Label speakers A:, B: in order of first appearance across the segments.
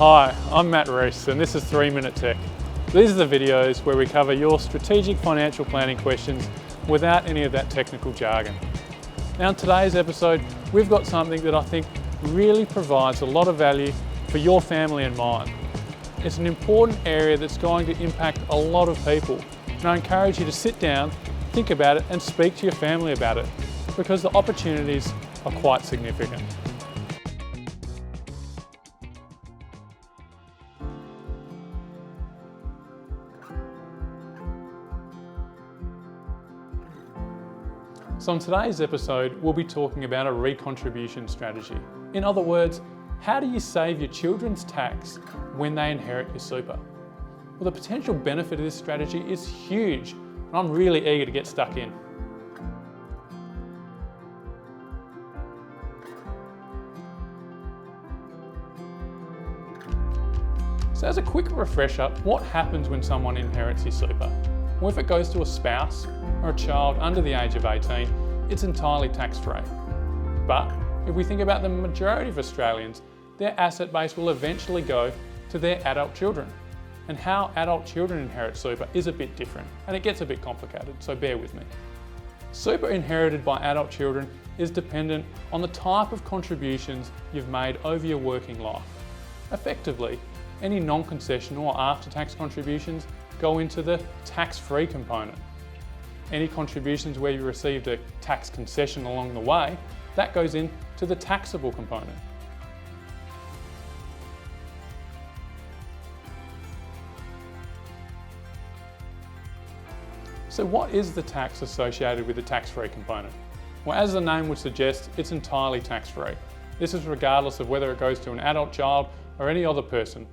A: Hi, I'm Matt Reese and this is 3 Minute Tech. These are the videos where we cover your strategic financial planning questions without any of that technical jargon. Now in today's episode, we've got something that I think really provides a lot of value for your family and mine. It's an important area that's going to impact a lot of people, and I encourage you to sit down, think about it and speak to your family about it, because the opportunities are quite significant. So in today's episode, we'll be talking about a recontribution strategy. In other words, how do you save your children's tax when they inherit your super? Well, the potential benefit of this strategy is huge, and I'm really eager to get stuck in. So as a quick refresher, what happens when someone inherits your super? Well, if it goes to a spouse or a child under the age of 18, it's entirely tax-free. But if we think about the majority of Australians, their asset base will eventually go to their adult children. And how adult children inherit super is a bit different, and it gets a bit complicated, so bear with me. Super inherited by adult children is dependent on the type of contributions you've made over your working life. Effectively, any non-concessional or after-tax contributions go into the tax-free component. Any contributions where you received a tax concession along the way, that goes into the taxable component. So what is the tax associated with the tax-free component? Well, as the name would suggest, it's entirely tax-free. This is regardless of whether it goes to an adult child or any other person.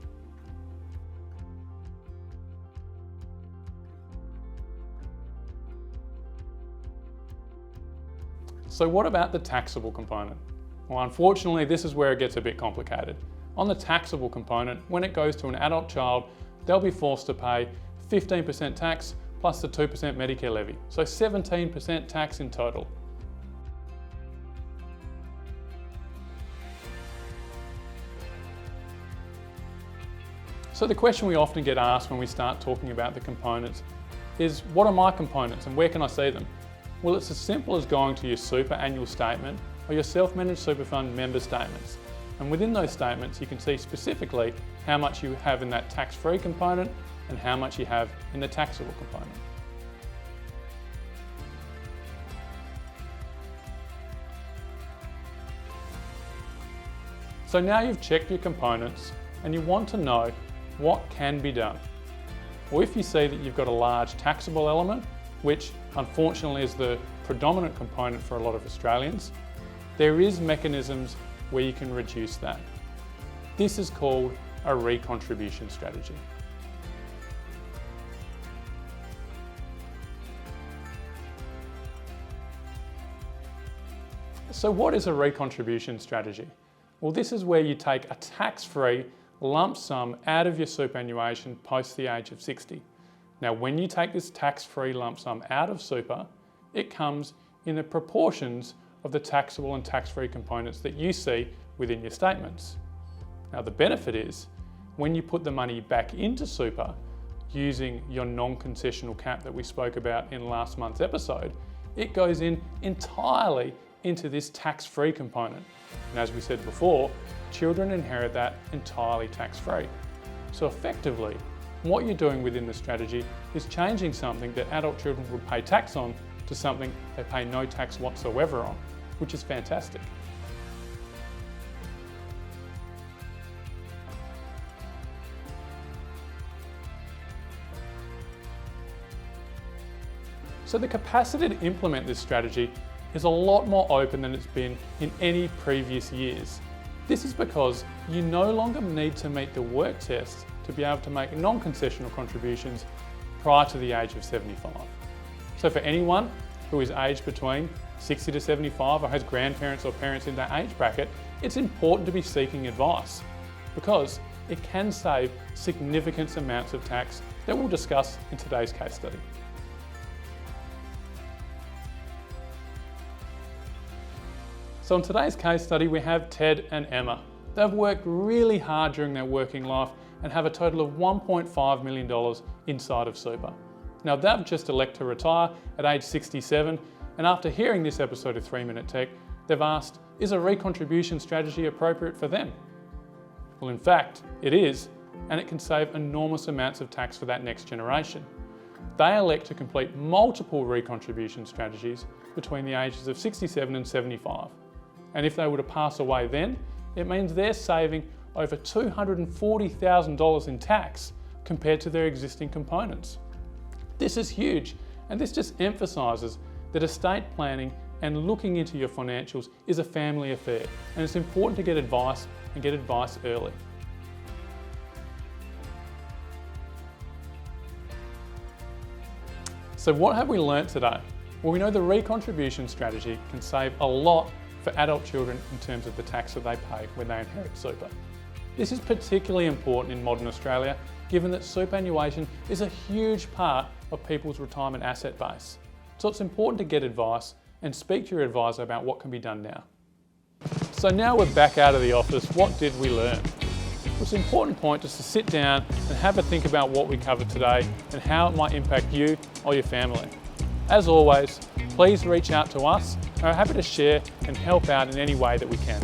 A: So what about the taxable component? Well, unfortunately, this is where it gets a bit complicated. On the taxable component, when it goes to an adult child, they'll be forced to pay 15% tax plus the 2% Medicare levy, so 17% tax in total. So the question we often get asked when we start talking about the components is, what are my components and where can I see them? Well, it's as simple as going to your super annual statement or your self-managed super fund member statements. And within those statements, you can see specifically how much you have in that tax-free component and how much you have in the taxable component. So now you've checked your components and you want to know what can be done. Well, if you see that you've got a large taxable element, which unfortunately is the predominant component for a lot of Australians, there is mechanisms where you can reduce that. This is called a recontribution strategy. So what is a recontribution strategy? Well, this is where you take a tax-free lump sum out of your superannuation post the age of 60. Now, when you take this tax-free lump sum out of super, it comes in the proportions of the taxable and tax-free components that you see within your statements. Now, the benefit is, when you put the money back into super, using your non-concessional cap that we spoke about in last month's episode, it goes in entirely into this tax-free component. And as we said before, children inherit that entirely tax-free. So effectively, what you're doing within the strategy is changing something that adult children would pay tax on to something they pay no tax whatsoever on, which is fantastic. So the capacity to implement this strategy is a lot more open than it's been in any previous years. This is because you no longer need to meet the work test to be able to make non-concessional contributions prior to the age of 75. So for anyone who is aged between 60 to 75 or has grandparents or parents in that age bracket, it's important to be seeking advice because it can save significant amounts of tax that we'll discuss in today's case study. So in today's case study, we have Ted and Emma. They've worked really hard during their working life and have a total of $1.5 million inside of super. Now they've just elected to retire at age 67, and after hearing this episode of 3 Minute Tech, they've asked, is a recontribution strategy appropriate for them? Well, in fact, it is, and it can save enormous amounts of tax for that next generation. They elect to complete multiple recontribution strategies between the ages of 67 and 75. And if they were to pass away then, it means they're saving over $240,000 in tax compared to their existing components. This is huge, and this just emphasises that estate planning and looking into your financials is a family affair, and it's important to get advice and get advice early. So what have we learnt today? Well, we know the recontribution strategy can save a lot for adult children in terms of the tax that they pay when they inherit super. This is particularly important in modern Australia, given that superannuation is a huge part of people's retirement asset base. So it's important to get advice and speak to your advisor about what can be done now. So now we're back out of the office, what did we learn? It's an important point just to sit down and have a think about what we covered today and how it might impact you or your family. As always, please reach out to us, and we're happy to share and help out in any way that we can.